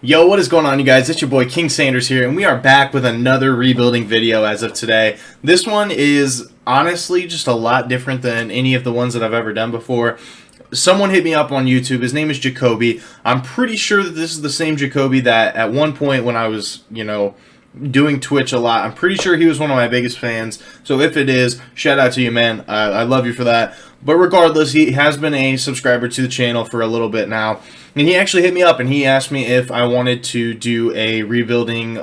Yo, what is going on, you guys? It's your boy King Sanders here, and we are back with another rebuilding video as of today. This one is honestly just a lot different than any of the ones that I've ever done before. Someone hit me up on YouTube. His name is Jacoby. I'm pretty sure that this is the same Jacoby that at one point when I was, doing Twitch a lot, I'm pretty sure he was one of my biggest fans. So if it is, shout out to you, man. I love you for that. But regardless, he has been a subscriber to the channel for a little bit now. And he actually hit me up and he asked me if I wanted to do a rebuilding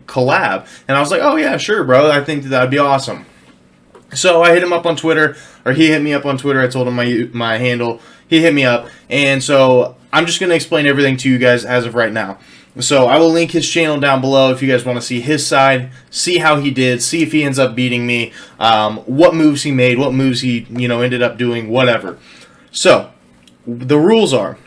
collab. And I was like, oh yeah, sure, bro. I think that would be awesome. So I hit him up on Twitter, or he hit me up on Twitter. I told him my handle. He hit me up. And so I'm just going to explain everything to you guys as of right now. So I will link his channel down below if you guys want to see his side, see how he did, see if he ends up beating me, what moves he made, what moves he ended up doing, whatever. So the rules are,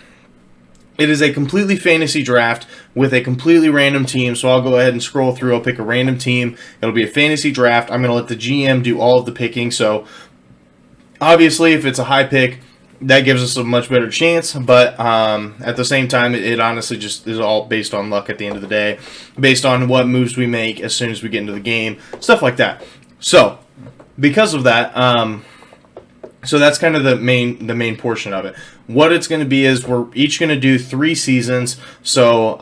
it is a completely fantasy draft with a completely random team. So I'll go ahead and scroll through. I'll pick a random team. It'll be a fantasy draft. I'm going to let the GM do all of the picking. So obviously if it's a high pick, that gives us a much better chance, but at the same time, it honestly just is all based on luck at the end of the day, based on what moves we make as soon as we get into the game, stuff like that. So, because of that, so that's kind of the main portion of it. What it's going to be is we're each going to do 3 seasons. So,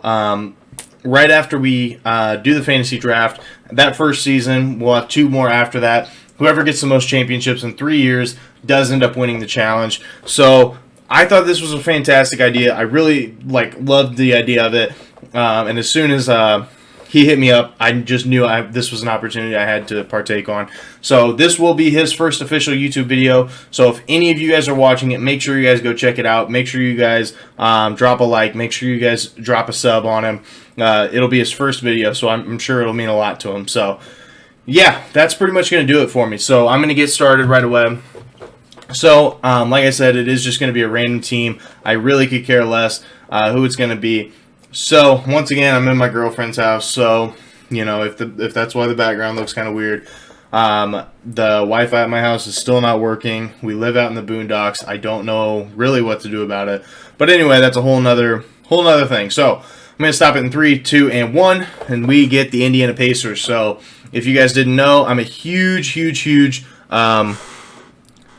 right after we do the fantasy draft, that first season, we'll have 2 more after that. Whoever gets the most championships in 3 years does end up winning the challenge. So I thought this was a fantastic idea. I really loved the idea of it. And as soon as he hit me up, I just knew this was an opportunity I had to partake on. So this will be his first official YouTube video. So if any of you guys are watching it, make sure you guys go check it out. Make sure you guys drop a like. Make sure you guys drop a sub on him. It'll be his first video, so I'm sure it'll mean a lot to him. So yeah, that's pretty much going to do it for me. So I'm going to get started right away. So, like I said, it is just going to be a random team. I really could care less who it's going to be. So, once again, I'm in my girlfriend's house. So, if that's why the background looks kind of weird. The Wi-Fi at my house is still not working. We live out in the boondocks. I don't know really what to do about it. But anyway, that's a whole nother thing. So, I'm going to stop it in 3, 2, and 1. And we get the Indiana Pacers. So, if you guys didn't know, I'm a huge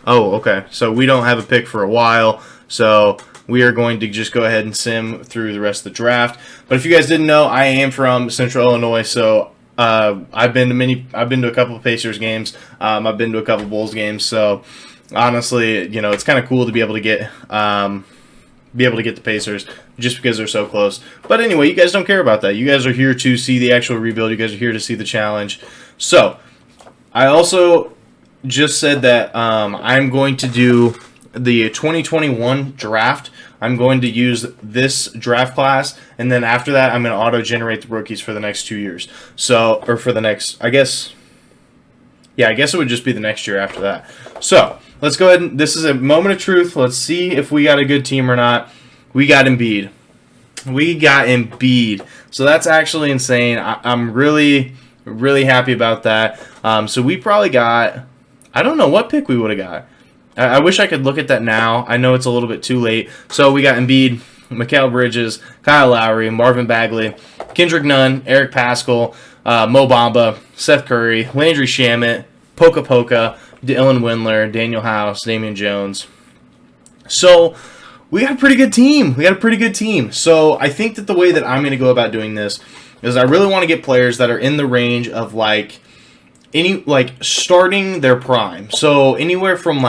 oh, okay. So we don't have a pick for a while. So we are going to just go ahead and sim through the rest of the draft. But if you guys didn't know, I am from Central Illinois. So I've been to a couple of Pacers games. I've been to a couple of Bulls games. So honestly, it's kind of cool to be able to get the Pacers just because they're so close. But anyway, you guys don't care about that. You guys are here to see the actual rebuild. You guys are here to see the challenge. So I also just said that I'm going to do the 2021 draft. I'm going to use this draft class, and then after that, I'm going to auto-generate the rookies for the next 2 years. So, or for the next, I guess it would just be the next year after that. So, let's go ahead and, this is a moment of truth. Let's see if we got a good team or not. We got Embiid. So that's actually insane. I'm really happy about that. So we probably got, I don't know what pick we would have got. I wish I could look at that now. I know it's a little bit too late. So we got Embiid, Mikal Bridges, Kyle Lowry, Marvin Bagley, Kendrick Nunn, Eric Paschall, Mo Bamba, Seth Curry, Landry Shamet, Poca Poca, Dylan Windler, Daniel House, Damian Jones. So we got a pretty good team. So I think that the way that I'm going to go about doing this is I really want to get players that are in the range of starting their prime. So anywhere from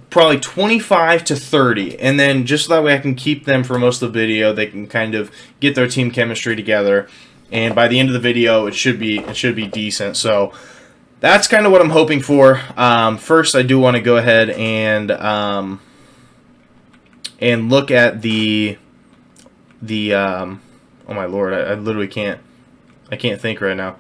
probably 25 to 30, and then just so that way I can keep them for most of the video. They can kind of get their team chemistry together, and by the end of the video, it should be decent. So that's kind of what I'm hoping for. First, I do want to go ahead and look at the oh my lord, I literally can't think right now.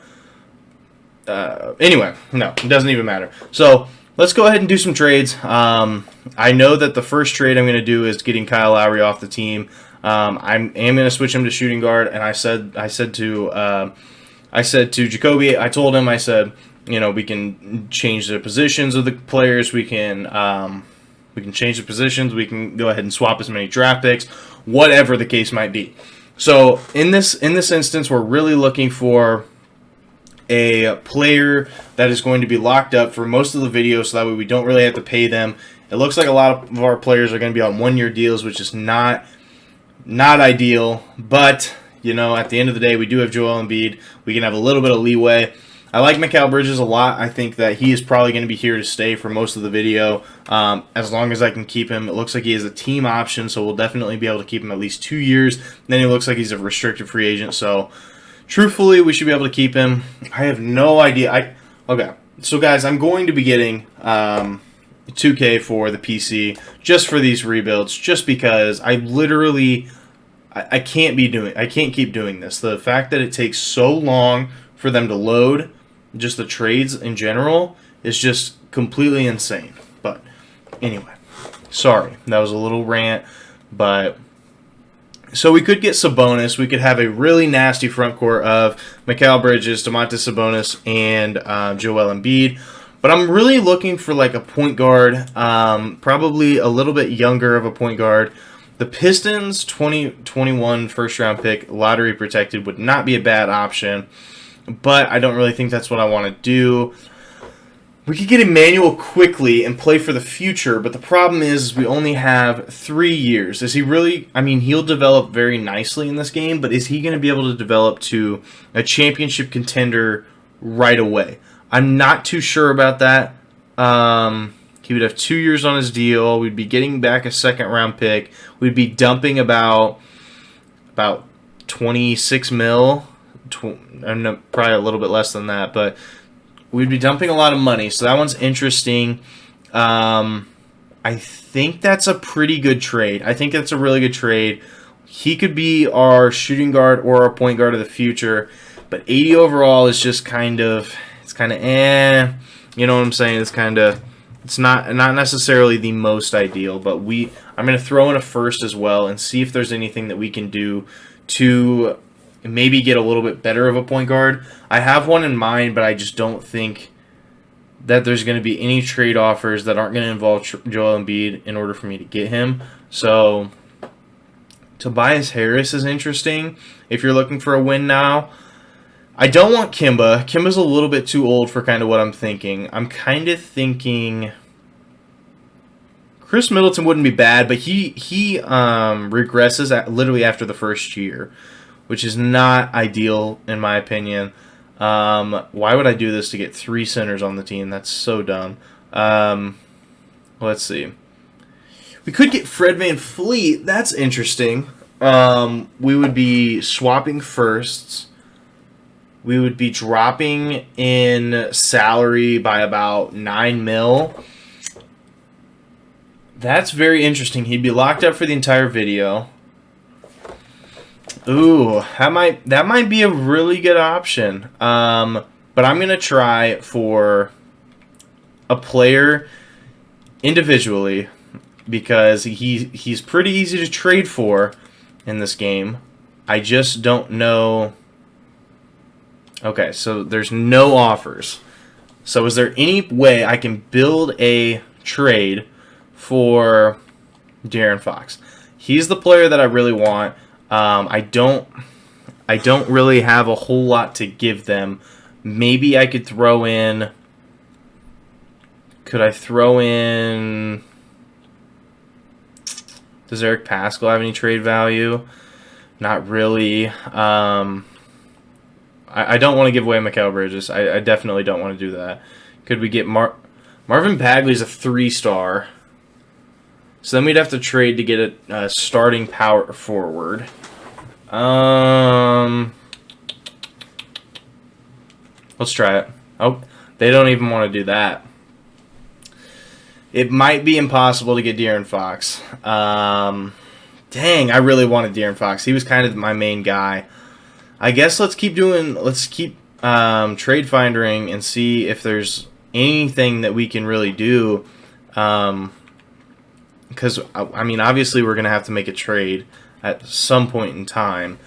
Anyway, no, it doesn't even matter. So let's go ahead and do some trades. I know that the first trade I'm going to do is getting Kyle Lowry off the team. I am going to switch him to shooting guard, and I said to Jacoby, I told him, I said, we can change the positions of the players. We can change the positions. We can go ahead and swap as many draft picks, whatever the case might be. So in this instance, we're really looking for a player that is going to be locked up for most of the video, so that way we don't really have to pay them. It looks like a lot of our players are going to be on one-year deals, which is not ideal. But you know, at the end of the day, we do have Joel Embiid. We can have a little bit of leeway. I like Mikal Bridges a lot. I think that he is probably going to be here to stay for most of the video, as long as I can keep him. It looks like he is a team option, so we'll definitely be able to keep him at least 2 years. Then he looks like he's a restricted free agent, so truthfully, we should be able to keep him. I have no idea. Okay, so guys, I'm going to be getting 2K for the PC just for these rebuilds, just because I literally I can't keep doing this. The fact that it takes so long for them to load, just the trades in general, is just completely insane. But anyway, sorry, that was a little rant, but so we could get Sabonis. We could have a really nasty front court of Mikal Bridges, Domantas Sabonis, and Joel Embiid. But I'm really looking for like a point guard, probably a little bit younger of a point guard. The Pistons 2021 first-round pick, lottery protected, would not be a bad option, but I don't really think that's what I want to do. We could get Emmanuel quickly and play for the future, but the problem is we only have 3 years. Is he really... I mean, he'll develop very nicely in this game, but is he going to be able to develop to a championship contender right away? I'm not too sure about that. He would have 2 years on his deal. We'd be getting back a second-round pick. We'd be dumping about 26 mil. Probably a little bit less than that, but we'd be dumping a lot of money. So that one's interesting. I think that's a pretty good trade. I think that's a really good trade. He could be our shooting guard or our point guard of the future, but 80 overall is just kind of, eh. You know what I'm saying? It's not necessarily the most ideal, but I'm going to throw in a first as well and see if there's anything that we can do to maybe get a little bit better of a point guard. I have one in mind, but I just don't think that there's going to be any trade offers that aren't going to involve Joel Embiid in order for me to get him. So Tobias Harris is interesting if you're looking for a win now. I don't want Kimba. Kimba's a little bit too old for kind of what I'm thinking. I'm kind of thinking Chris Middleton wouldn't be bad, but he regresses literally after the first year, which is not ideal in my opinion. Why would I do this to get 3 centers on the team? That's so dumb. Let's see. We could get Fred VanVleet. That's interesting. We would be swapping firsts. We would be dropping in salary by about 9 mil. That's very interesting. He'd be locked up for the entire video. Ooh, that might be a really good option. But I'm gonna try for a player individually because he's pretty easy to trade for in this game. I just don't know. Okay, so there's no offers. So is there any way I can build a trade for De'Aaron Fox? He's the player that I really want. I don't really have a whole lot to give them. Maybe I could throw in... Could I throw in... Does Eric Paschall have any trade value? Not really. I don't want to give away Mikal Bridges. I definitely don't want to do that. Could we get Marvin Bagley's a 3-star. So then we'd have to trade to get a starting power forward. Let's try it. Oh, they don't even want to do that. It might be impossible to get De'Aaron Fox. Dang, I really wanted De'Aaron Fox. He was kind of my main guy. I guess let's keep trade findering and see if there's anything that we can really do. Because, I mean, obviously we're going to have to make a trade at some point in time.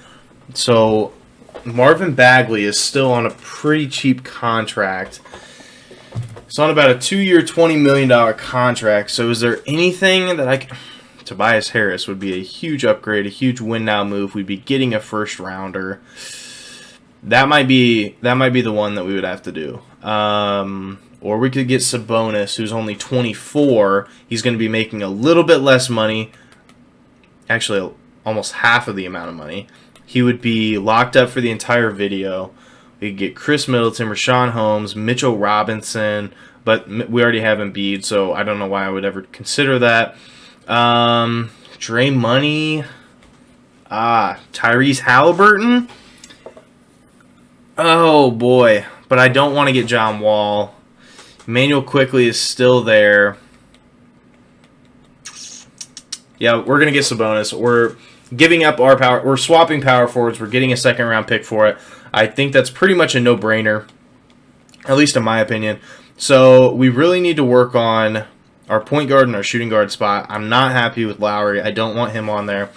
So Marvin Bagley is still on a pretty cheap contract. It's on about a 2-year, $20 million contract. So is there anything that Tobias Harris would be a huge upgrade, a huge win now move. We'd be getting a first rounder. That might be the one that we would have to do. Or we could get Sabonis, who's only 24. He's going to be making a little bit less money. Actually, almost half of the amount of money. He would be locked up for the entire video. We could get Chris Middleton, Rashawn Holmes, Mitchell Robinson, but we already have Embiid, so I don't know why I would ever consider that. Dre Money, Tyrese Halliburton. Oh boy, but I don't want to get John Wall. Emmanuel Quickly is still there. Yeah, we're going to get Sabonis. We're giving up our power. We're swapping power forwards. We're getting a second-round pick for it. I think that's pretty much a no-brainer, at least in my opinion. So we really need to work on our point guard and our shooting guard spot. I'm not happy with Lowry. I don't want him on there.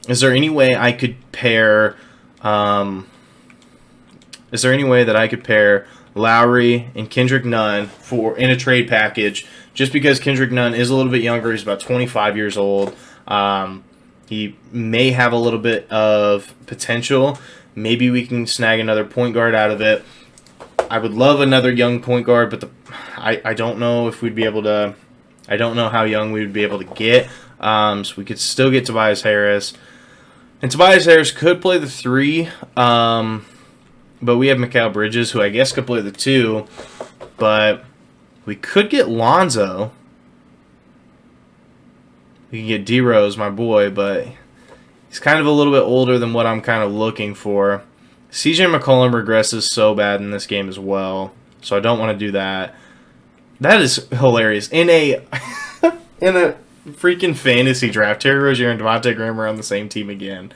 Is there any way I could pair... Is there any way that I could pair Lowry and Kendrick Nunn in a trade package? Just because Kendrick Nunn is a little bit younger, he's about 25 years old. He may have a little bit of potential. Maybe we can snag another point guard out of it. I would love another young point guard, but I don't know if we'd be able to. I don't know how young we would be able to get. So we could still get Tobias Harris, and Tobias Harris could play the 3. But we have Mikal Bridges, who I guess could play the 2. But we could get Lonzo. We can get D-Rose, my boy, but he's kind of a little bit older than what I'm kind of looking for. CJ McCollum regresses so bad in this game as well, so I don't want to do that. That is hilarious. In a in a freaking fantasy draft, Terry Rozier and Devontae Graham are on the same team again.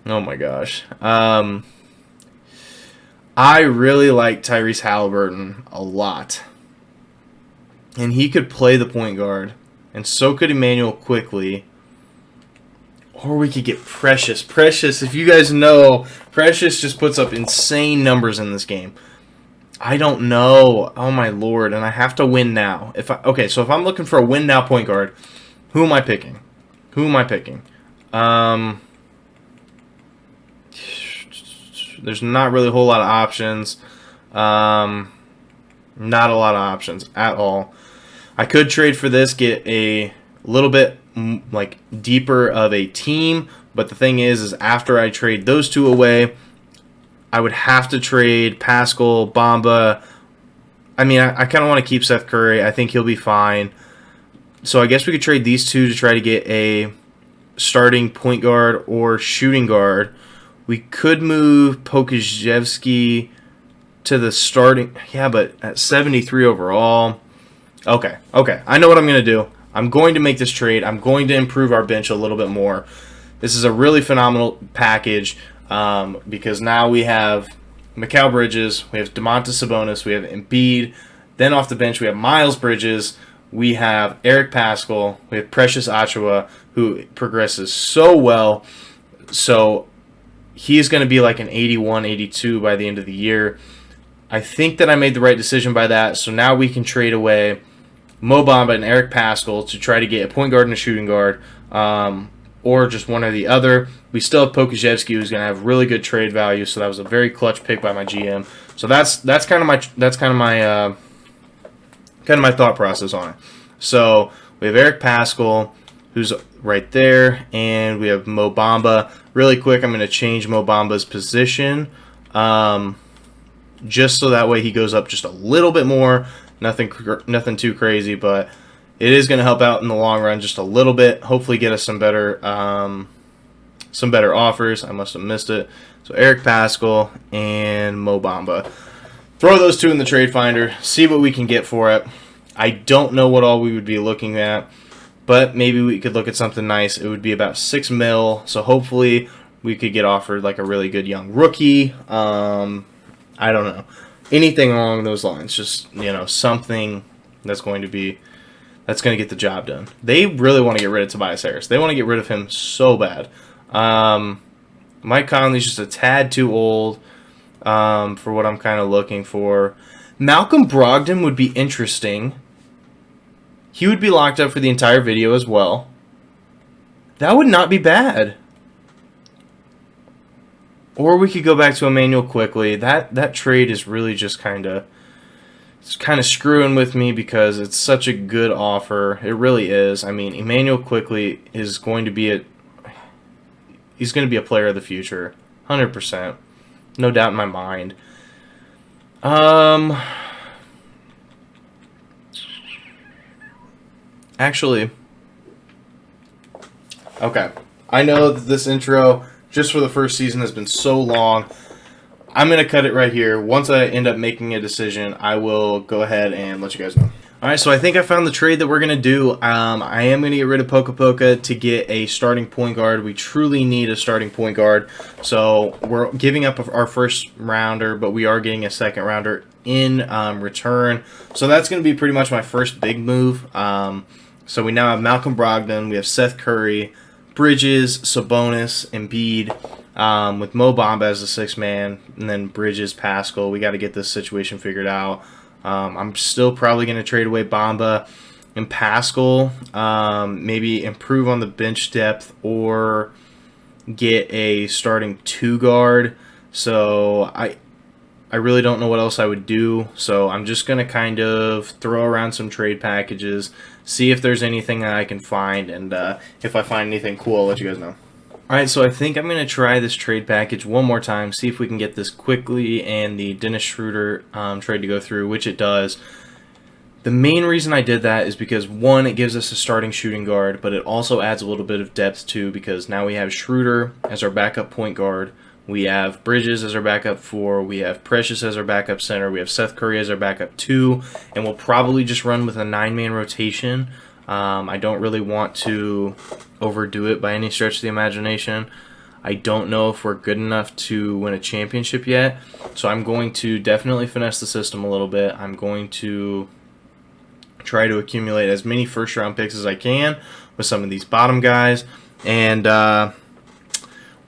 Oh my gosh. I really like Tyrese Halliburton a lot. And he could play the point guard. And so could Emmanuel Quickly. Or we could get Precious. Precious, if you guys know, Precious just puts up insane numbers in this game. I don't know. Oh my lord. And I have to win now. Okay, so if I'm looking for a win now point guard, who am I picking? There's not really a whole lot of options. Not a lot of options at all. I could trade for this, get a little bit like deeper of a team, but the thing is after I trade those two away, I would have to trade Pascal, Bamba. I mean, I kind of want to keep Seth Curry. I think he'll be fine. So I guess we could trade these two to try to get a starting point guard or shooting guard. We could move Pokazevsky to the starting... Yeah, but at 73 overall... Okay. I know what I'm going to do. I'm going to make this trade. I'm going to improve our bench a little bit more. This is a really phenomenal package because now we have Mikal Bridges, we have Domantas Sabonis, we have Embiid. Then off the bench, we have Miles Bridges, we have Eric Paschall, we have Precious Achiuwa, who progresses so well. So... he is going to be like an 81, 82 by the end of the year. I think that I made the right decision by that. So now we can trade away Mo Bamba and Eric Paschall to try to get a point guard and a shooting guard, or just one or the other. We still have Pokazevsky, who's going to have really good trade value. So that was a very clutch pick by my GM. So that's kind of my thought process on it. So we have Eric Paschall, who's right there, and we have Mo Bamba. Really quick, I'm going to change Mo Bamba's position, just so that way he goes up just a little bit more. Nothing too crazy, but it is going to help out in the long run just a little bit. Hopefully, get us some better offers. I must have missed it. So Eric Paschall and Mo Bamba. Throw those two in the trade finder. See what we can get for it. I don't know what all we would be looking at, but maybe we could look at something nice. It would be about $6 million, so hopefully we could get offered like a really good young rookie. I don't know. Anything along those lines. Just, something that's going to get the job done. They really want to get rid of Tobias Harris. They want to get rid of him so bad. Mike Conley's just a tad too old for what I'm kind of looking for. Malcolm Brogdon would be interesting. He would be locked up for the entire video as well. That would not be bad. Or we could go back to Emmanuel quickly. That trade is really just kind of screwing with me because it's such a good offer. It really is. I mean, Emmanuel quickly is going to be he's going to be a player of the future, 100%, no doubt in my mind. Actually, okay. I know that this intro, just for the first season, has been so long. I'm going to cut it right here. Once I end up making a decision, I will go ahead and let you guys know. Alright, so I think I found the trade that we're going to do. I am going to get rid of Poca to get a starting point guard. We truly need a starting point guard. So we're giving up our first rounder, but we are getting a second rounder in return. So that's going to be pretty much my first big move. So we now have Malcolm Brogdon, we have Seth Curry, Bridges, Sabonis, Embiid, with Mo Bamba as the sixth man, and then Bridges, Pascal. We got to get this situation figured out. I'm still probably going to trade away Bamba and Pascal, maybe improve on the bench depth or get a starting two guard. So I really don't know what else I would do, so I'm just going to kind of throw around some trade packages, see if there's anything that I can find, and if I find anything cool, I'll let you guys know. Alright, so I think I'm going to try this trade package one more time, see if we can get this quickly and the Dennis Schroeder trade to go through, which it does. The main reason I did that is because, one, it gives us a starting shooting guard, but it also adds a little bit of depth too, because now we have Schroeder as our backup point guard. We have Bridges as our backup 4, we have Precious as our backup center, we have Seth Curry as our backup 2, and we'll probably just run with a 9-man rotation. I don't really want to overdo it by any stretch of the imagination. I don't know if we're good enough to win a championship yet, so I'm going to definitely finesse the system a little bit. I'm going to try to accumulate as many first-round picks as I can with some of these bottom guys, and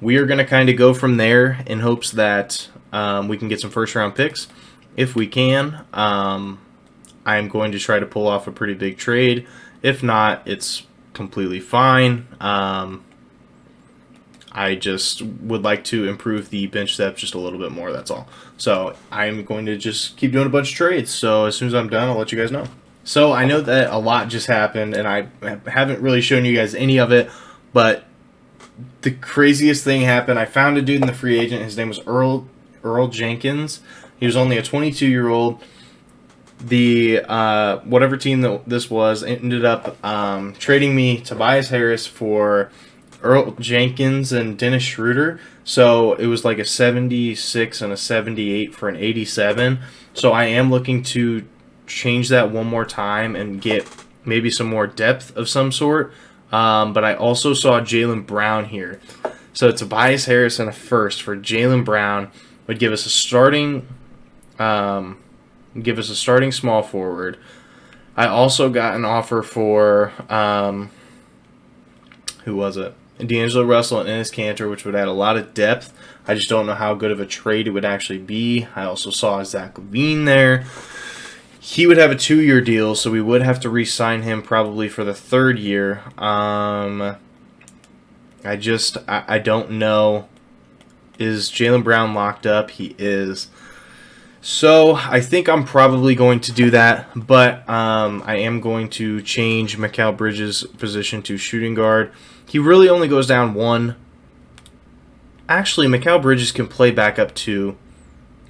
we are going to kind of go from there in hopes that we can get some first-round picks. If we can, I'm going to try to pull off a pretty big trade. If not, it's completely fine. I just would like to improve the bench depth just a little bit more, that's all. So I'm going to just keep doing a bunch of trades. So as soon as I'm done, I'll let you guys know. So I know that a lot just happened, and I haven't really shown you guys any of it, but the craziest thing happened. I found a dude in the free agent. His name was Earl Jenkins. He was only a 22-year-old. The whatever team that this was ended up trading me Tobias Harris for Earl Jenkins and Dennis Schroeder. So it was like a 76 and a 78 for an 87. So I am looking to change that one more time and get maybe some more depth of some sort. But I also saw Jaylen Brown here. So Tobias Harris and a first for Jaylen Brown would give us a starting small forward. I also got an offer for who was it? D'Angelo Russell and Enes Kanter, which would add a lot of depth. I just don't know how good of a trade it would actually be. I also saw Zach LaVine there. He would have a 2-year deal, so we would have to re-sign him probably for the 3rd year. I don't know. Is Jaylen Brown locked up? He is. So I think I'm probably going to do that, but I am going to change Mikal Bridges' position to shooting guard. He really only goes down 1. Actually, Mikal Bridges can play backup 2,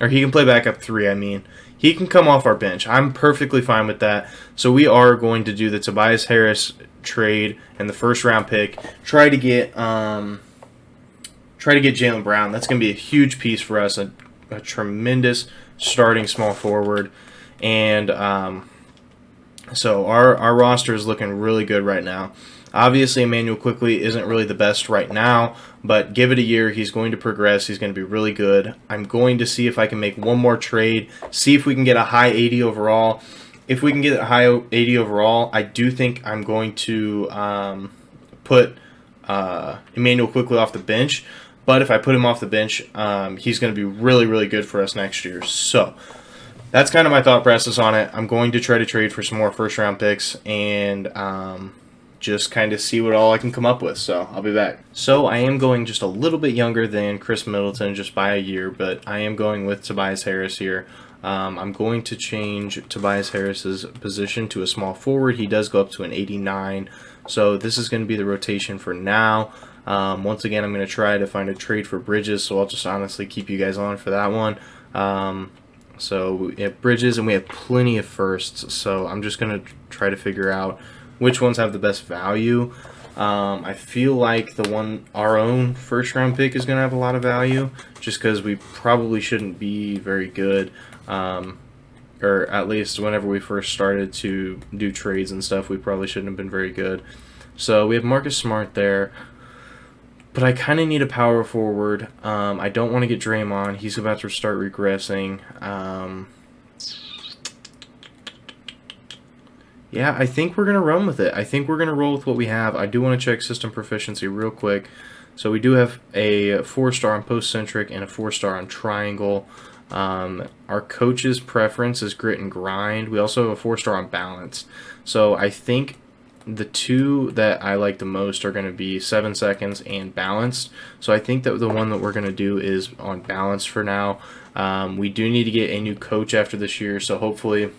or he can play backup 3, I mean. He can come off our bench. I'm perfectly fine with that. So we are going to do the Tobias Harris trade and the first-round pick. Try to get Jaylen Brown. That's going to be a huge piece for us, a tremendous starting small forward. And so our roster is looking really good right now. Obviously, Emmanuel quickly isn't really the best right now, but give it a year. He's going to progress. He's going to be really good. I'm going to see if I can make one more trade, see if we can get a high 80 overall. If we can get a high 80 overall, I do think I'm going to put Emmanuel quickly off the bench. But if I put him off the bench, he's going to be really, really good for us next year. So that's kind of my thought process on it. I'm going to try to trade for some more first-round picks and just kind of see what all I can come up with. So I'll be back. So I am going just a little bit younger than Chris Middleton, just by a year, but I am going with Tobias Harris here. I'm going to change Tobias Harris's position to a small forward. He does go up to an 89, so this is going to be the rotation for now. Once again, I'm going to try to find a trade for Bridges, so I'll just honestly keep you guys on for that one. So we have Bridges, and we have plenty of firsts, so I'm just going to try to figure out which ones have the best value. I feel like our own first round pick is going to have a lot of value, just because we probably shouldn't be very good, or at least whenever we first started to do trades and stuff, we probably shouldn't have been very good. So we have Marcus Smart there, but I kind of need a power forward. I don't want to get Draymond. He's about to start regressing. Yeah, I think we're going to run with it. I think we're going to roll with what we have. I do want to check system proficiency real quick. So we do have a 4-star on post-centric and a 4-star on triangle. Our coach's preference is grit and grind. We also have a 4-star on balance. So I think the two that I like the most are going to be 7 seconds and balanced. So I think that the one that we're going to do is on balance for now. We do need to get a new coach after this year, so hopefully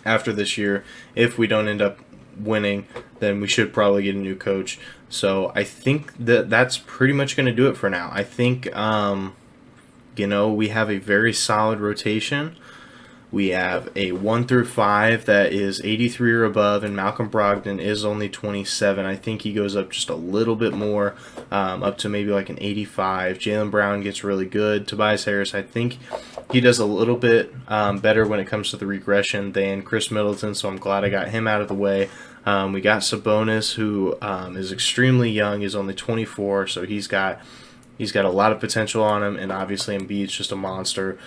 after this year, if we don't end up winning, then we should probably get a new coach. So I think that that's pretty much going to do it for now. I think, you know, we have a very solid rotation. We have a 1 through 5 that is 83 or above, and Malcolm Brogdon is only 27. I think he goes up just a little bit more, up to maybe like an 85. Jaylen Brown gets really good. Tobias Harris, I think he does a little bit better when it comes to the regression than Chris Middleton, so I'm glad I got him out of the way. We got Sabonis, who is extremely young. He's only 24, so he's got a lot of potential on him, and obviously Embiid's just a monster.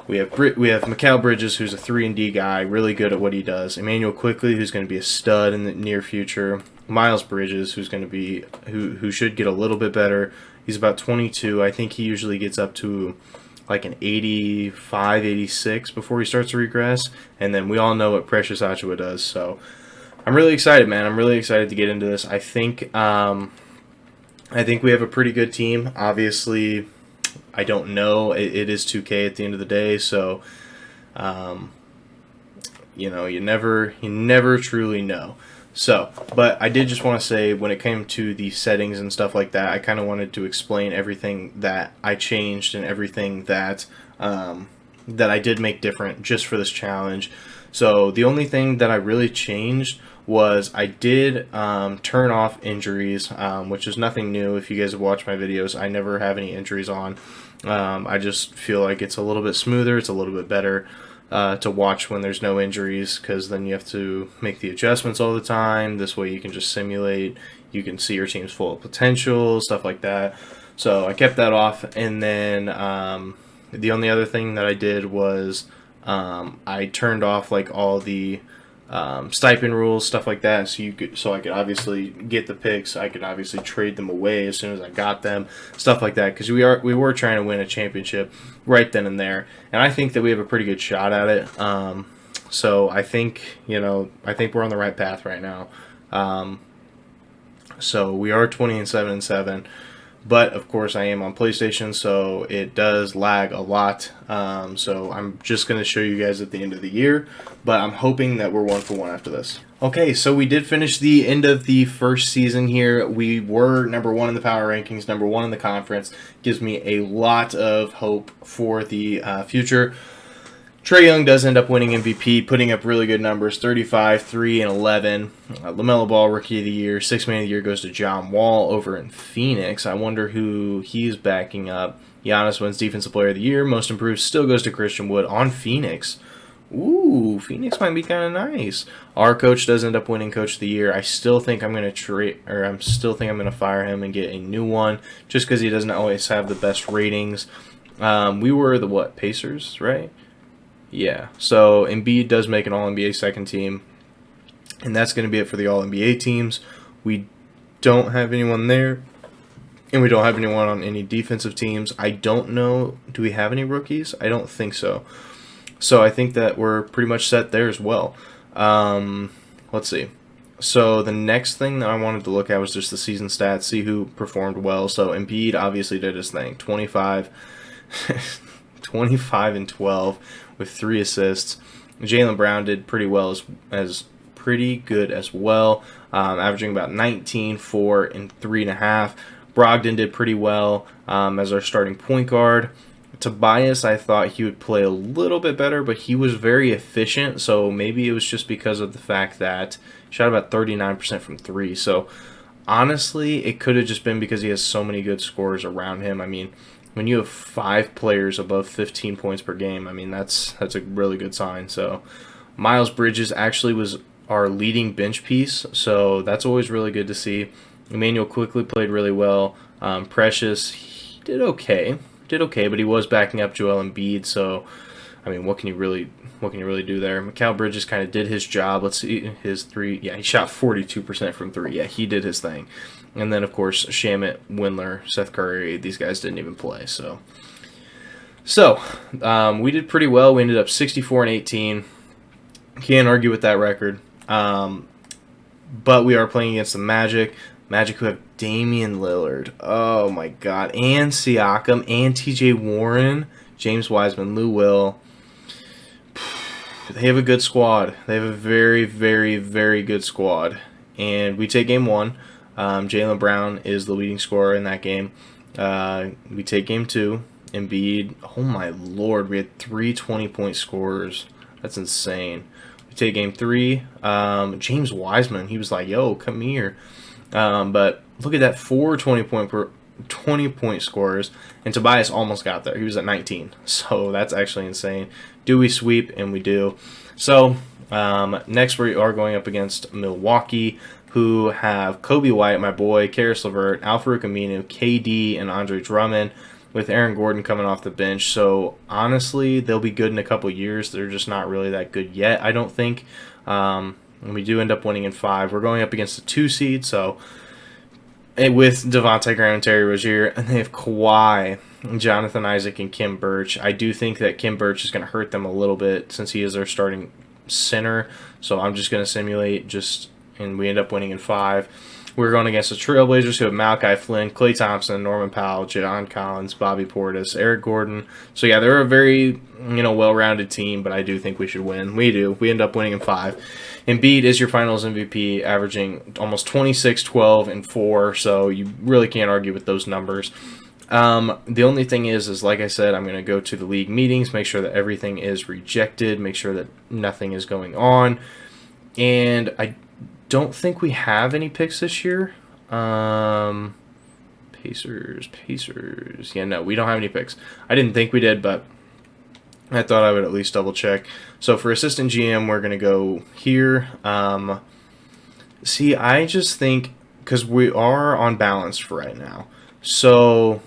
We have Mikal Bridges, who's a 3-and-D guy, really good at what he does. Emmanuel Quickley, who's going to be a stud in the near future. Miles Bridges, who's going to be who should get a little bit better. He's about 22. I think he usually gets up to like an 85, 86 before he starts to regress. And then we all know what Precious Achiuwa does. So I'm really excited, man. I'm really excited to get into this. I think we have a pretty good team. Obviously, I don't know. It is 2K at the end of the day, so you know, you never truly know. So, but I did just want to say, when it came to the settings and stuff like that, I kind of wanted to explain everything that I changed and everything that that I did make different just for this challenge. So the only thing that I really changed was I did turn off injuries, which is nothing new. If you guys have watched my videos, I never have any injuries on. I just feel like it's a little bit smoother, it's a little bit better to watch when there's no injuries, because then you have to make the adjustments all the time. This way you can just simulate, you can see your team's full potential, stuff like that. So I kept that off, and then the only other thing that I did was I turned off like all the stipend rules, stuff like that, so I could obviously get the picks. I could obviously trade them away as soon as I got them, stuff like that, because we were trying to win a championship right then and there, and I think that we have a pretty good shot at it. So I think, you know, I think we're on the right path right now. So we are 20-7-7. But, of course, I am on PlayStation, so it does lag a lot. So I'm just going to show you guys at the end of the year. But I'm hoping that we're 1-for-1 after this. Okay, so we did finish the end of the first season here. We were #1 in the power rankings, #1 in the conference. Gives me a lot of hope for the future. Trae Young does end up winning MVP, putting up really good numbers, 35, 3, and 11. LaMelo Ball, Rookie of the Year. Sixth Man of the Year goes to John Wall over in Phoenix. I wonder who he's backing up. Giannis wins Defensive Player of the Year. Most Improved still goes to Christian Wood on Phoenix. Ooh, Phoenix might be kind of nice. Our coach does end up winning Coach of the Year. I still think I'm going to fire him and get a new one, just because he doesn't always have the best ratings. We were the Pacers, right? Yeah, so Embiid does make an All-NBA second team, and that's going to be it for the All-NBA teams. We don't have anyone there, and we don't have anyone on any defensive teams. I don't know, do we have any rookies? I don't think so. So I think that we're pretty much set there as well. Let's see. So the next thing that I wanted to look at was just the season stats, see who performed well. So Embiid obviously did his thing, 25, 25 and 12 with 3 assists. Jaylen Brown did pretty well as pretty good as well, averaging about 19, 4, and 3.5. Brogdon did pretty well as our starting point guard. Tobias, I thought he would play a little bit better, but he was very efficient, so maybe it was just because of the fact that he shot about 39% from 3. So honestly, it could have just been because he has so many good scorers around him. I mean, when you have 5 players above 15 points per game, I mean, that's a really good sign. So Miles Bridges actually was our leading bench piece, so that's always really good to see. Emmanuel quickly played really well. Precious, he did okay, but he was backing up Joel Embiid, so I mean, what can you really do there? Mikal Bridges kind of did his job. Let's see his 3. Yeah, he shot 42% from 3. Yeah, he did his thing. And then, of course, Shamet, Windler, Seth Curry, these guys didn't even play. So we did pretty well. We ended up 64 and 18. Can't argue with that record. But we are playing against the Magic. Magic who have Damian Lillard. Oh, my God. And Siakam and TJ Warren, James Wiseman, Lou Will. They have a good squad. They have a very, very, very good squad. And we take game 1. Jaylen Brown is the leading scorer in that game. We take game 2. Embiid. Oh, my Lord. We had 3 20-point scorers. That's insane. We take game 3. James Wiseman. He was like, yo, come here. But look at that, 4 20-point scorers, and Tobias almost got there. He was at 19, so that's actually insane. Do we sweep? And we do. So next we are going up against Milwaukee, who have Kobe White, my boy, Karis LeVert, Al-Farouq Aminu, KD, and Andre Drummond, with Aaron Gordon coming off the bench. So honestly, they'll be good in a couple years. They're just not really that good yet, I don't think. And we do end up winning in 5. We're going up against the 2 seed, so with Devontae Graham and Terry Rozier, and they have Kawhi, Jonathan Isaac, and Kim Birch. I do think that Kim Birch is going to hurt them a little bit since he is their starting center, so I'm just going to simulate and we end up winning in 5. We're going against the Trailblazers, who have Malachi Flynn, Klay Thompson, Norman Powell, John Collins, Bobby Portis, Eric Gordon. So yeah, they're a very well-rounded team, but I do think we should win. We do. We end up winning in 5. Embiid is your Finals MVP, averaging almost 26, 12, and 4. So you really can't argue with those numbers. The only thing is like I said, I'm going to go to the league meetings, make sure that everything is rejected, make sure that nothing is going on, and I don't think we have any picks this year. Pacers. Yeah, no, we don't have any picks. I didn't think we did, but I thought I would at least double check. So for assistant GM, we're going to go here. See, I just think, because we are on balance for right now. So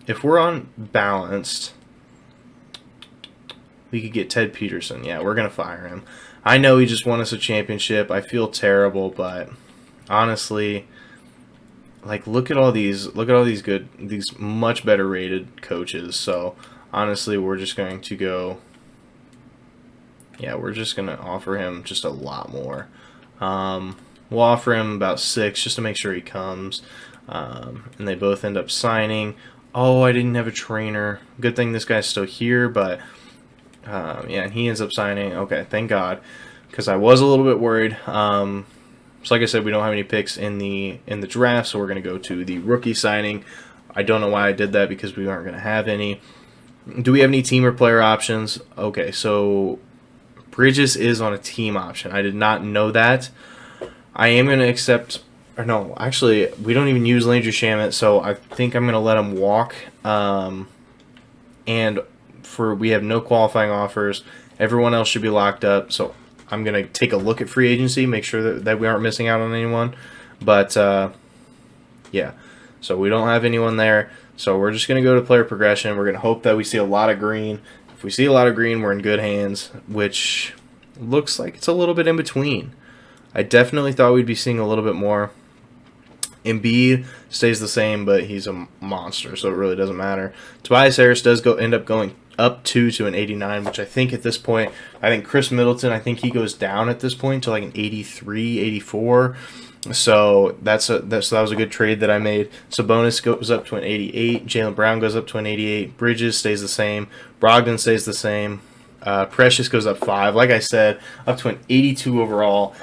if we're on balanced, we could get Ted Peterson. Yeah, we're going to fire him. I know he just won us a championship. I feel terrible, but honestly, like, look at all these much better rated coaches. So honestly, we're just going to go, yeah, we're just going to offer him just a lot more. We'll offer him about 6 just to make sure he comes. And they both end up signing. Oh, I didn't have a trainer. Good thing this guy's still here, but yeah, he ends up signing. Okay, thank God, because I was a little bit worried. So like I said, we don't have any picks in the draft, so we're going to go to the rookie signing. I don't know why I did that, because we aren't going to have any. Do we have any team or player options? Okay, so Bridges is on a team option. I did not know that. I am going to accept, or no, actually, we don't even use Landry Shamet, so I think I'm going to let him walk. And we have no qualifying offers. Everyone else should be locked up, so I'm going to take a look at free agency, make sure that we aren't missing out on anyone. But, yeah, so we don't have anyone there. So we're just going to go to player progression. We're going to hope that we see a lot of green. If we see a lot of green, we're in good hands, which looks like it's a little bit in between. I definitely thought we'd be seeing a little bit more. Embiid stays the same, but he's a monster, so it really doesn't matter. Tobias Harris does end up going up to an 89, which I think at this point, I think Chris Middleton, I think he goes down at this point to like an 83, 84. So that was a good trade that I made. Sabonis goes up to an 88. Jaylen Brown goes up to an 88. Bridges stays the same. Brogdon stays the same. Precious goes up 5. Like I said, up to an 82 overall.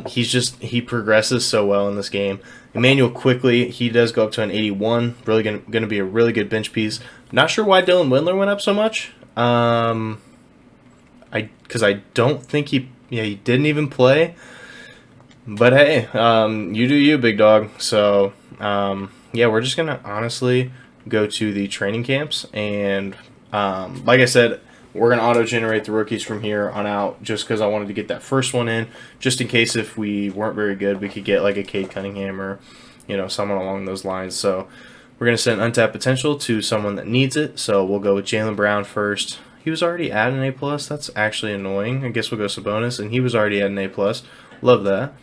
He progresses so well in this game. Emmanuel quickly, he does go up to an 81. Really going to be a really good bench piece. Not sure why Dylan Windler went up so much. Because I don't think he didn't even play. But hey, you do you, big dog. So yeah, we're just gonna honestly go to the training camps, and like I said, we're gonna auto-generate the rookies from here on out, just because I wanted to get that first one in, just in case if we weren't very good, we could get like a Cade Cunningham or someone along those lines. So we're gonna send untapped potential to someone that needs it. So we'll go with Jaylen Brown first. He was already at an A+. That's actually annoying. I guess we'll go Sabonis, and he was already at an A+. Love that.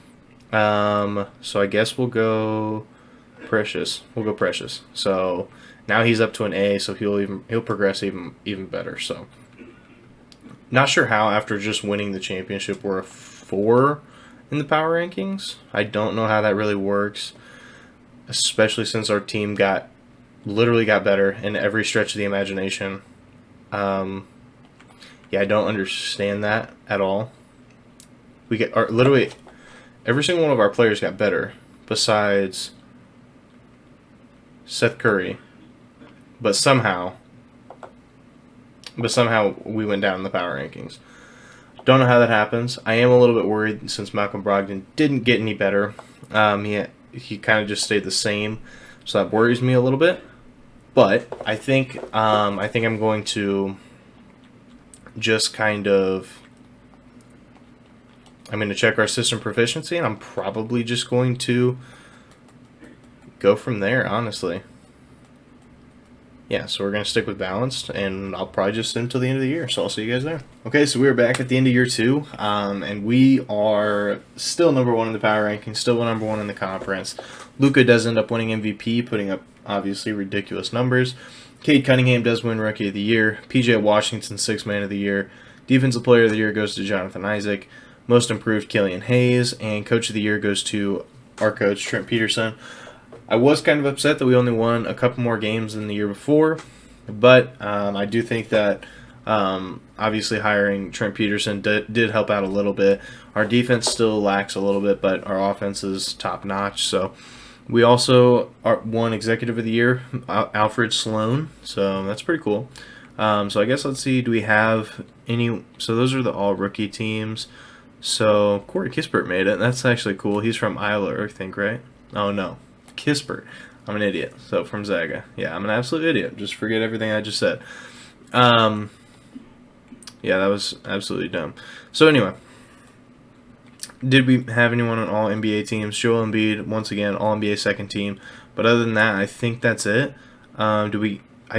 So I guess we'll go Precious. We'll go Precious. So now he's up to an A, so he'll progress even better. So not sure how after just winning the championship we're a 4 in the power rankings. I don't know how that really works, especially since our team literally got better in every stretch of the imagination. Yeah, I don't understand that at all. Literally every single one of our players got better, besides Seth Curry. But somehow we went down in the power rankings. Don't know how that happens. I am a little bit worried since Malcolm Brogdon didn't get any better. He kind of just stayed the same, so that worries me a little bit. But I think I'm going to just kind of. I'm going to check our system proficiency, and I'm probably just going to go from there, honestly. Yeah, so we're going to stick with balanced, and I'll probably just sit until the end of the year, so I'll see you guys there. Okay, so we're back at the end of year 2, and we are still number 1 in the power ranking, still number 1 in the conference. Luka does end up winning MVP, putting up, obviously, ridiculous numbers. Cade Cunningham does win Rookie of the Year. P.J. Washington, 6th Man of the Year. Defensive Player of the Year goes to Jonathan Isaac. Most Improved, Killian Hayes. And Coach of the Year goes to our coach, Trent Peterson. I was kind of upset that we only won a couple more games than the year before, but I do think that obviously hiring Trent Peterson did help out a little bit. Our defense still lacks a little bit, but our offense is top-notch. So we also won Executive of the Year, Alfred Sloan, so that's pretty cool. So I guess let's see, do we have any – so those are the all-rookie teams. So Corey Kispert made it. That's actually cool. He's from Iowa, I think, right? Oh, no. Kispert. I'm an idiot. So from Zaga. Yeah, I'm an absolute idiot. Just forget everything I just said. Yeah, that was absolutely dumb. So anyway, did we have anyone on all NBA teams? Joel Embiid, once again, all NBA second team. But other than that, I think that's it. I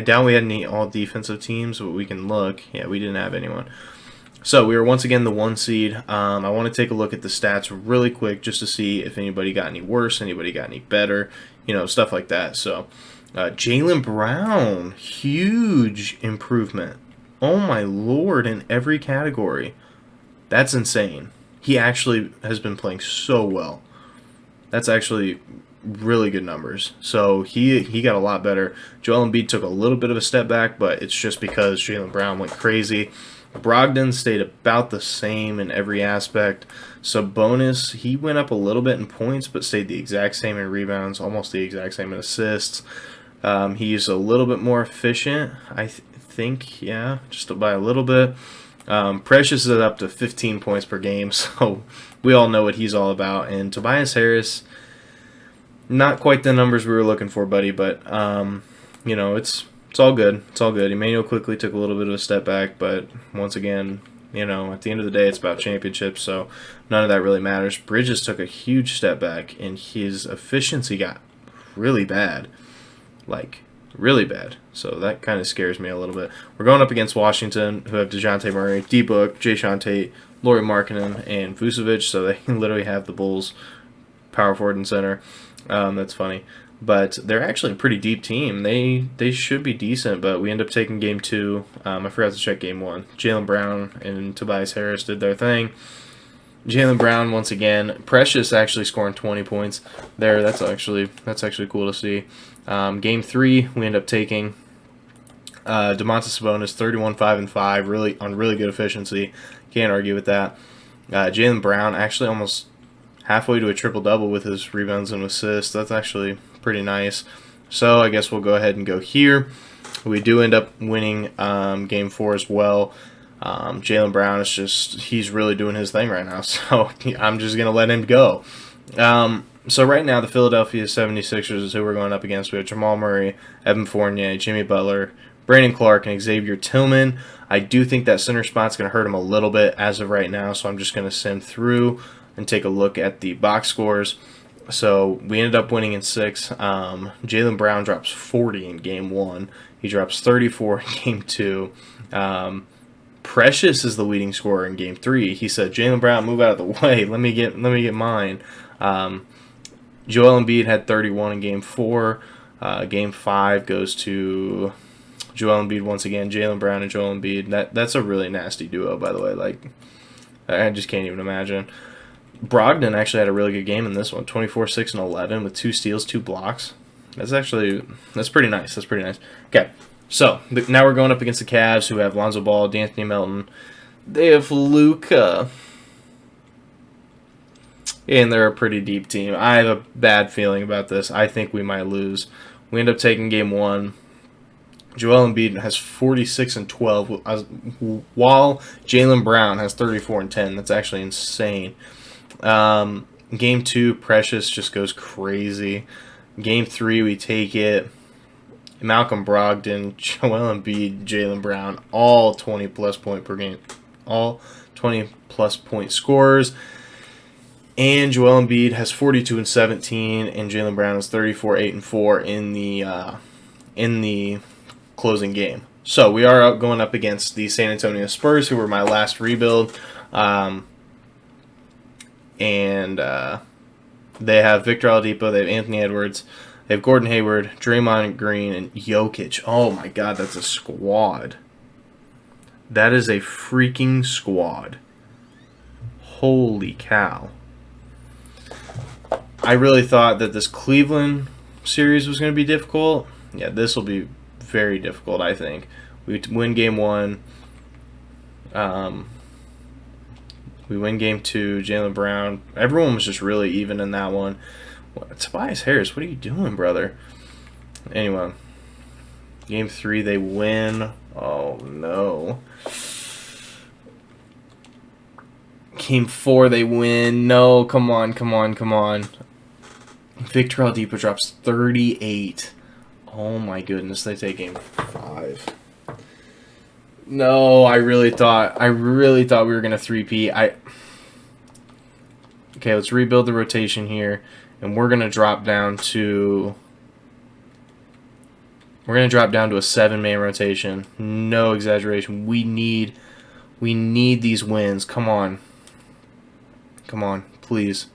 doubt we had any all defensive teams, but we can look. Yeah, we didn't have anyone. So we were once again the 1 seed. I want to take a look at the stats really quick just to see if anybody got any worse, anybody got any better, stuff like that. So Jaylen Brown, huge improvement. Oh my Lord, in every category. That's insane. He actually has been playing so well. That's actually really good numbers. So he got a lot better. Joel Embiid took a little bit of a step back, but it's just because Jaylen Brown went crazy. Brogdon stayed about the same in every aspect. Sabonis, he went up a little bit in points, but stayed the exact same in rebounds, almost the exact same in assists. He's a little bit more efficient, I think, yeah, just by a little bit. Precious is up to 15 points per game, so we all know what he's all about. And Tobias Harris, not quite the numbers we were looking for, buddy, but, it's all good. It's all good. Emmanuel quickly took a little bit of a step back, but once again, at the end of the day, it's about championships, so none of that really matters. Bridges took a huge step back, and his efficiency got really bad. Like, really bad. So that kind of scares me a little bit. We're going up against Washington, who have DeJounte Murray, D-Book, Jayshawn Tate, Lauri Markkanen, and Vucevic, so they literally have the Bulls power forward and center. That's funny. But they're actually a pretty deep team. They should be decent, but we end up taking game 2. I forgot to check game 1. Jaylen Brown and Tobias Harris did their thing. Jaylen Brown once again. Precious actually scoring 20 points there. That's actually cool to see. Game 3 we end up taking Domantas Sabonis 31, 5 and 5, really on really good efficiency. Can't argue with that. Jaylen Brown actually almost halfway to a triple-double with his rebounds and assists. That's actually pretty nice. So I guess we'll go ahead and go here. We do end up winning Game 4 as well. Jaylen Brown is he's really doing his thing right now. So I'm just going to let him go. So right now the Philadelphia 76ers is who we're going up against. We have Jamal Murray, Evan Fournier, Jimmy Butler, Brandon Clark, and Xavier Tillman. I do think that center spot's going to hurt him a little bit as of right now, so I'm just going to send through and take a look at the box scores. So we ended up winning in 6. Jaylen Brown drops 40 in Game 1. He drops 34 in Game 2. Precious is the leading scorer in Game 3. He said, "Jaylen Brown, move out of the way. Let me get mine." Joel Embiid had 31 in Game 4. Game 5 goes to Joel Embiid once again. Jaylen Brown and Joel Embiid. That's a really nasty duo, by the way. Like, I just can't even imagine. Brogdon actually had a really good game in this one. 24, 6, and 11 with 2 steals, 2 blocks. That's pretty nice. That's pretty nice. Okay, so now we're going up against the Cavs, who have Lonzo Ball, D'Anthony Melton. They have Luka. And they're a pretty deep team. I have a bad feeling about this. I think we might lose. We end up taking Game 1. Joel Embiid has 46 and 12, while Jaylen Brown has 34 and 10. That's actually insane. Game 2, Precious just goes crazy. Game 3, we take it. Malcolm Brogdon, Joel Embiid, Jaylen Brown, all 20-plus point per game. All 20-plus point scorers. And Joel Embiid has 42 and 17, and Jaylen Brown has 34, 8 and 4 in the closing game. So we are going up against the San Antonio Spurs, who were my last rebuild, and they have Victor Oladipo, they have Anthony Edwards, they have Gordon Hayward, Draymond Green, and Jokic. Oh my God, that's a squad. That is a freaking squad. Holy cow. I really thought that this Cleveland series was going to be difficult. Yeah, this will be very difficult, I think. We win Game 1. We win Game 2. Jaylen Brown. Everyone was just really even in that one. Tobias Harris, what are you doing, brother? Anyway, Game 3, they win. Oh, no. Game 4, they win. No, come on. Victor Oladipo drops 38. Oh my goodness, they take Game 5. No, I really thought we were gonna 3-peat. Okay, let's rebuild the rotation here, and we're gonna drop down to a 7-man rotation. No exaggeration. We need these wins. Come on, please.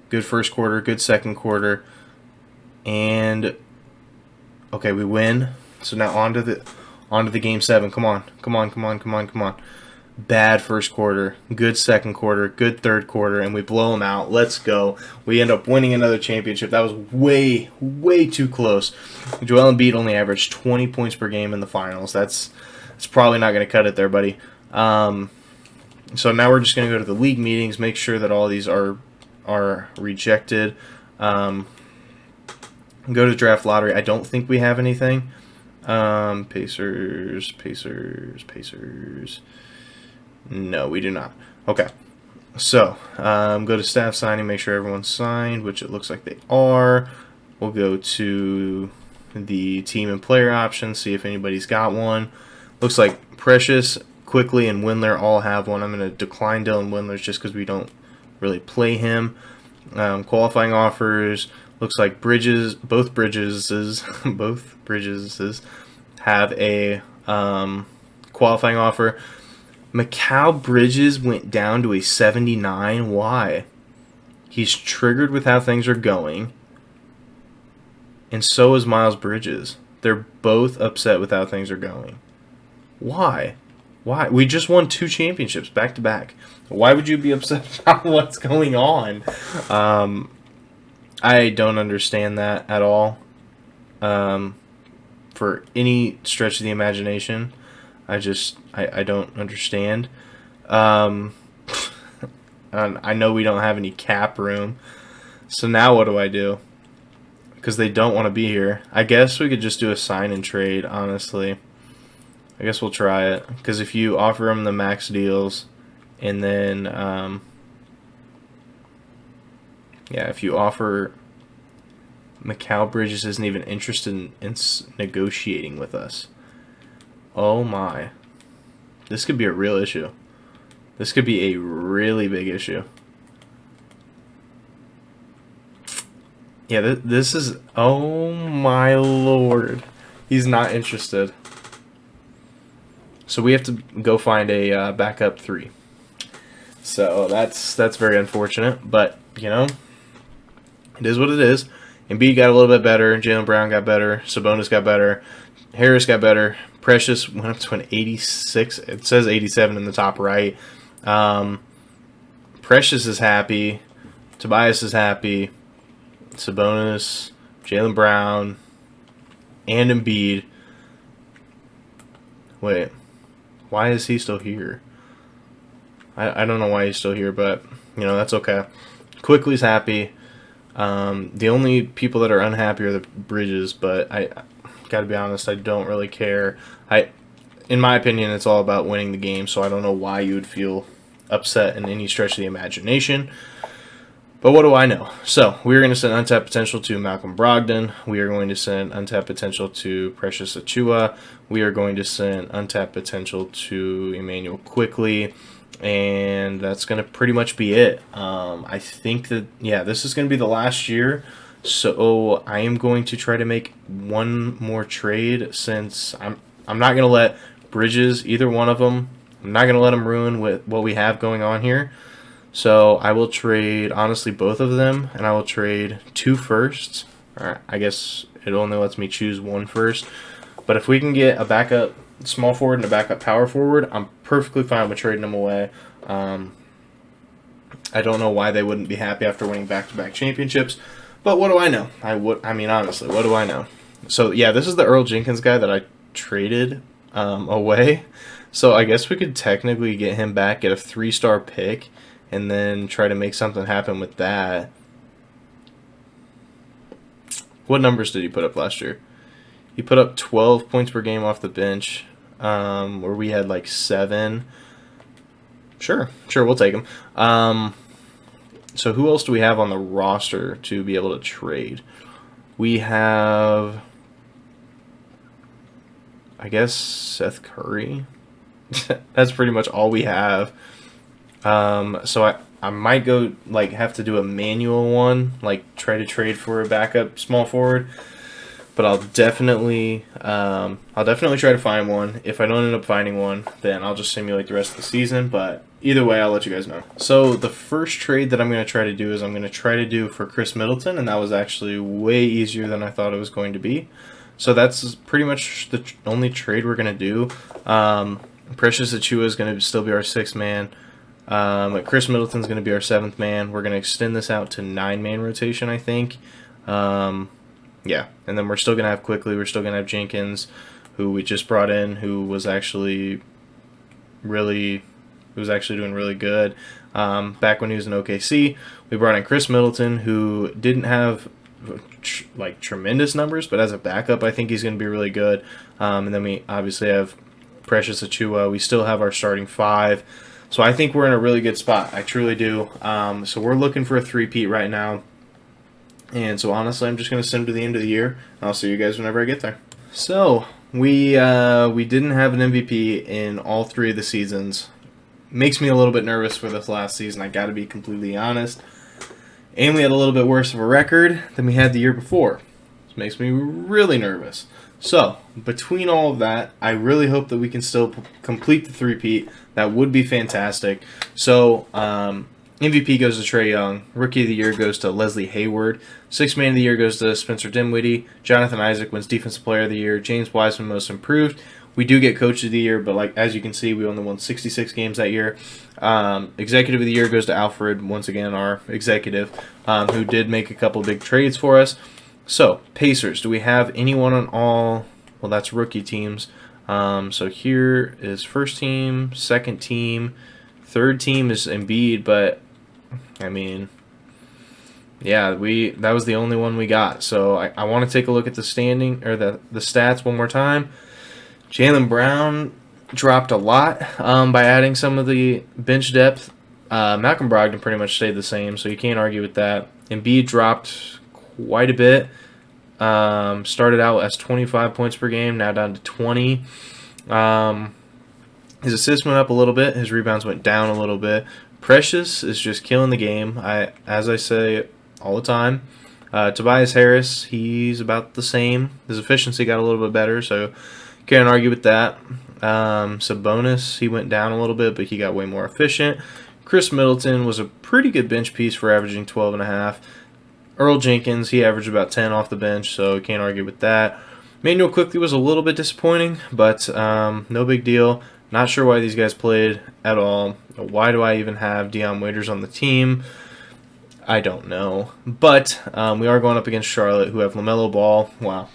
Good first quarter, good second quarter, and okay, we win. So now on to the Game 7. Come on. Bad first quarter, good second quarter, good third quarter, and we blow them out. Let's go. We end up winning another championship. That was way too close. Joel Embiid only averaged 20 points per game in the finals. It's probably not going to cut it there, buddy. So now we're just going to go to the league meetings, make sure that all these are rejected. Go to draft lottery. I don't think we have anything. Pacers. No, we do not. Okay. So, go to staff signing, make sure everyone's signed, which it looks like they are. We'll go to the team and player options, see if anybody's got one. Looks like Precious, Quickly, and Windler all have one. I'm going to decline Dylan Windler's just because we don't really play him. Qualifying offers. Looks like both Bridges have a qualifying offer. Mikal Bridges went down to a 79. Why? He's triggered with how things are going. And so is Miles Bridges. They're both upset with how things are going. Why? Why? We just won 2 championships back to back. Why would you be upset about what's going on? I don't understand that at all. For any stretch of the imagination, I don't understand. And I know we don't have any cap room, so now what do I do? Because they don't want to be here. I guess we could just do a sign and trade, honestly. I guess we'll try it. Because if you offer them the max deals, and then, yeah, if you offer... Mikal Bridges isn't even interested in negotiating with us. Oh my. This could be a real issue. This could be a really big issue. Yeah, this is... Oh my lord. He's not interested. So we have to go find a backup 3. So that's very unfortunate. But, you know, it is what it is. Embiid got a little bit better. Jaylen Brown got better. Sabonis got better. Harris got better. Precious went up to an 86. It says 87 in the top right. Precious is happy. Tobias is happy. Sabonis, Jaylen Brown, and Embiid. Wait. Why is he still here? I don't know why he's still here, but, you know, that's okay. Quickly's happy. The only people that are unhappy are the Bridges, but I gotta be honest, I don't really care. In my opinion, it's all about winning the game, so I don't know why you would feel upset in any stretch of the imagination. But what do I know? So, we're going to send untapped potential to Malcolm Brogdon. We are going to send untapped potential to Precious Achiuwa. We are going to send untapped potential to Emmanuel Quickly. And that's going to pretty much be it. I think that, yeah, this is going to be the last year. So I am going to try to make one more trade, since I'm not going to let Bridges, either one of them, I'm not going to let them ruin what we have going on here. So I will trade, honestly, both of them, and I will trade 2 firsts. Or I guess it only lets me choose 1 first. But if we can get a backup small forward and a backup power forward, I'm perfectly fine with trading them away. I don't know why they wouldn't be happy after winning back-to-back championships, but what do I know? I mean, honestly, what do I know? So, yeah, this is the Earl Jenkins guy that I traded away. So I guess we could technically get him back, get a 3-star pick, and then try to make something happen with that. What numbers did he put up last year? He put up 12 points per game off the bench, where we had like 7. Sure, we'll take him. So who else do we have on the roster to be able to trade? We have, I guess, Seth Curry. That's pretty much all we have. So I might go, like, have to do a manual one, like try to trade for a backup small forward. But I'll definitely try to find one. If I don't end up finding one, then I'll just simulate the rest of the season. But either way, I'll let you guys know. So the first trade that I'm going to try to do is I'm going to try to do for Chris Middleton, and that was actually way easier than I thought it was going to be. So that's pretty much the only trade we're going to do. Precious Achiuwa is going to still be our 6th man. Chris Middleton's going to be our 7th man. We're going to extend this out to 9-man rotation, I think. Yeah, and then we're still going to have Quickly. We're still going to have Jenkins, who we just brought in, who was actually doing really good. Back when he was in OKC, we brought in Chris Middleton, who didn't have tremendous numbers, but as a backup, I think he's going to be really good. And then we obviously have Precious Achiuwa. We still have our starting 5. So I think we're in a really good spot. I truly do. So we're looking for a 3-peat right now. And so honestly, I'm just going to send him to the end of the year. And I'll see you guys whenever I get there. So we didn't have an MVP in all 3 of the seasons. Makes me a little bit nervous for this last season. I got to be completely honest. And we had a little bit worse of a record than we had the year before. This makes me really nervous. So, between all of that, I really hope that we can still complete the 3-peat. That would be fantastic. So, MVP goes to Trae Young. Rookie of the Year goes to Leslie Hayward. Sixth Man of the Year goes to Spencer Dinwiddie. Jonathan Isaac wins Defensive Player of the Year. James Wiseman Most Improved. We do get Coach of the Year, but like as you can see, we only won 66 games that year. Executive of the Year goes to Alfred, once again our executive, who did make a couple big trades for us. So, Pacers, do we have anyone on all? Well, that's rookie teams. So here is first team, second team, third team is Embiid, but I mean, yeah, that was the only one we got. So I want to take a look at the standing or the stats one more time. Jaylen Brown dropped a lot by adding some of the bench depth. Malcolm Brogdon pretty much stayed the same, so you can't argue with that. Embiid dropped quite a bit. Started out as 25 points per game, now down to 20. His assists went up a little bit. His rebounds went down a little bit. Precious is just killing the game. As I say all the time. Tobias Harris, he's about the same. His efficiency got a little bit better, so can't argue with that. Sabonis, he went down a little bit, but he got way more efficient. Chris Middleton was a pretty good bench piece for averaging 12.5. Earl Jenkins, he averaged about 10 off the bench, so can't argue with that. Manuel Quickley was a little bit disappointing, but no big deal. Not sure why these guys played at all. Why do I even have Dion Waiters on the team? I don't know. But we are going up against Charlotte, who have LaMelo Ball. Wow.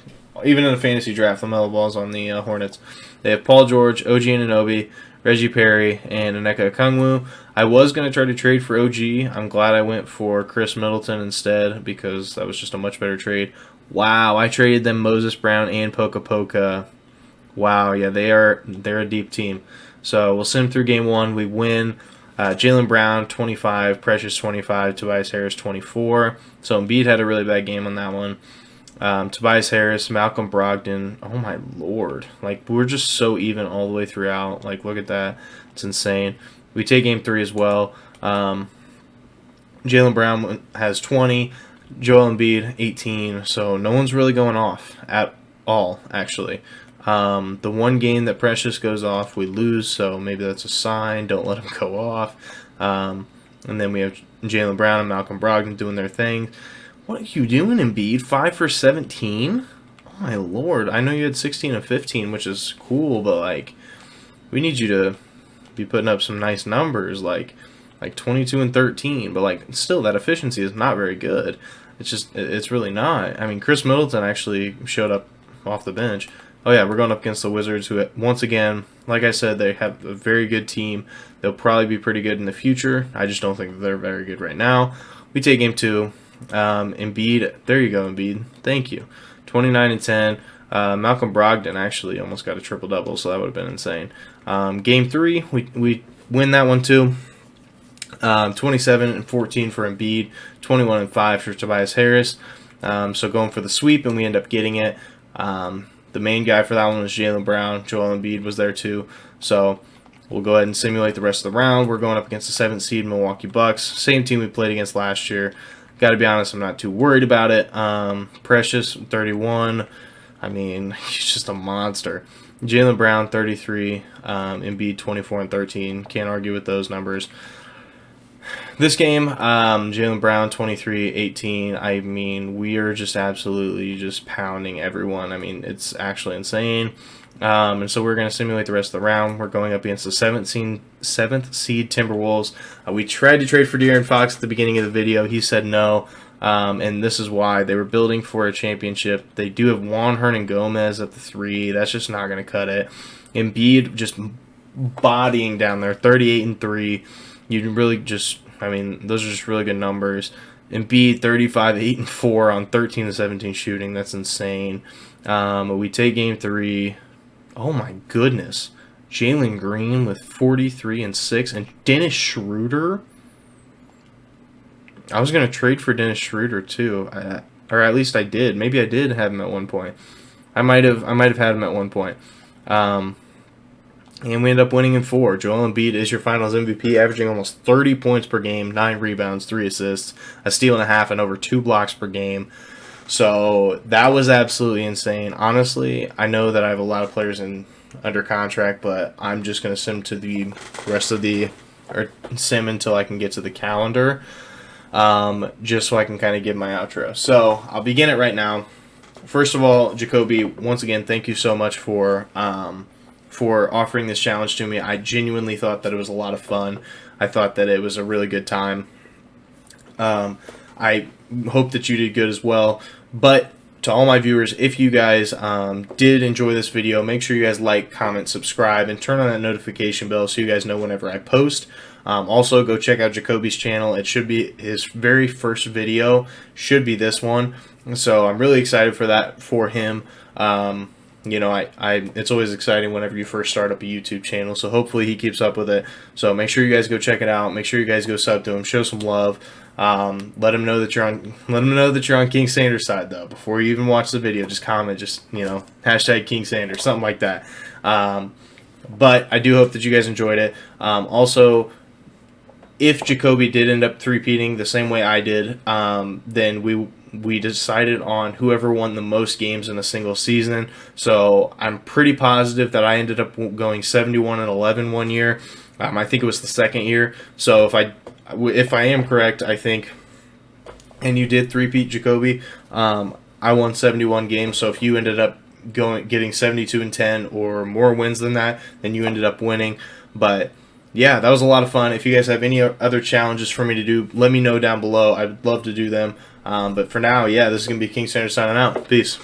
Even in a fantasy draft, LaMelo Ball's on the Hornets. They have Paul George, OG Anunoby, Reggie Perry, and Onyeka Okongwu. I was going to try to trade for OG. I'm glad I went for Chris Middleton instead because that was just a much better trade. Wow, I traded them Moses Brown and Poca Poca. Wow, yeah, they're a deep team. So we'll sim through game one. We win. Jaylen Brown, 25. Precious, 25. Tobias Harris, 24. So Embiid had a really bad game on that one. Tobias Harris, Malcolm Brogdon. Oh, my Lord. Like, we're just so even all the way throughout. Like, look at that. It's insane. We take game three as well. Jaylen Brown has 20. Joel Embiid, 18. So no one's really going off at all, actually. The one game that Precious goes off, we lose, so maybe that's a sign. Don't let him go off. And then we have Jaylen Brown and Malcolm Brogdon doing their thing. What are you doing, Embiid? 5 for 17? Oh, my Lord. I know you had 16 and 15, which is cool, but, like, we need you to be putting up some nice numbers, like 22 and 13. But, like, still, that efficiency is not very good. It's really not. I mean, Chris Middleton actually showed up off the bench. Oh, yeah, we're going up against the Wizards, who, once again, like I said, they have a very good team. They'll probably be pretty good in the future. I just don't think they're very good right now. We take game two. Embiid, there you go, Embiid. Thank you. 29 and 10. Malcolm Brogdon actually almost got a triple-double, so that would have been insane. Game three, we win that one too. 27 and 14 for Embiid. 21 and 5 for Tobias Harris. So going for the sweep, and we end up getting it. The main guy for that one was Jaylen Brown. Joel Embiid was there too. So we'll go ahead and simulate the rest of the round. We're going up against the 7th seed Milwaukee Bucks. Same team we played against last year. Got to be honest, I'm not too worried about it. Precious, 31. I mean, he's just a monster. Jaylen Brown, 33. Embiid, 24 and 13. Can't argue with those numbers. This game, Jaylen Brown, 23, 18. I mean, we are just absolutely just pounding everyone. I mean, it's actually insane. And so we're going to simulate the rest of the round. We're going up against the 7th seed Timberwolves. We tried to trade for De'Aaron Fox at the beginning of the video. He said no, and this is why. They were building for a championship. They do have Juan Hernangomez at the 3. That's just not going to cut it. Embiid just bodying down there, 38 and 3. You really just, I mean, those are just really good numbers. Embiid, 35, 8 and 4 on 13 to 17 shooting. That's insane. We take game three. Oh my goodness. Jalen Green with 43 and 6. And Dennis Schroeder. I was going to trade for Dennis Schroeder too. Or at least I did. Maybe I did have him at one point. I might have had him at one point. And we end up winning in 4. Joel Embiid is your finals MVP, averaging almost 30 points per game, 9 rebounds, 3 assists, a steal and a half, and over 2 blocks per game. So that was absolutely insane. Honestly, I know that I have a lot of players under contract, but I'm just going to sim to the rest of the or sim until I can get to the calendar, just so I can kind of give my outro. So I'll begin it right now. First of all, Jacoby, once again, thank you so much for offering this challenge to me. I genuinely thought that it was a lot of fun. I thought that it was a really good time. I hope that you did good as well. But to all my viewers, if you guys did enjoy this video, make sure you guys like, comment, subscribe, and turn on that notification bell so you guys know whenever I post. Also, go check out Jacoby's channel. It should be his very first video, should be this one. So I'm really excited for that for him. You know, it's always exciting whenever you first start up a YouTube channel. So hopefully he keeps up with it. So make sure you guys go check it out. Make sure you guys go sub to him. Show some love. Let him know that you're on. Let him know that you're on King Sanders' side, though. Before you even watch the video, just comment. Just, you know, hashtag King Sanders, something like that. But I do hope that you guys enjoyed it. Also, if Jacoby did end up three-peating the same way I did, then we decided on whoever won the most games in a single season. So I'm pretty positive that I ended up going 71-11 one year. I think it was the second year. So if I am correct, I think, and you did three-peat, Jacoby, I won 71 games. So if you ended up getting 72-10 or more wins than that, then you ended up winning. But yeah, that was a lot of fun. If you guys have any other challenges for me to do, let me know down below. I'd love to do them. But for now, yeah, this is going to be King Sanders signing out. Peace.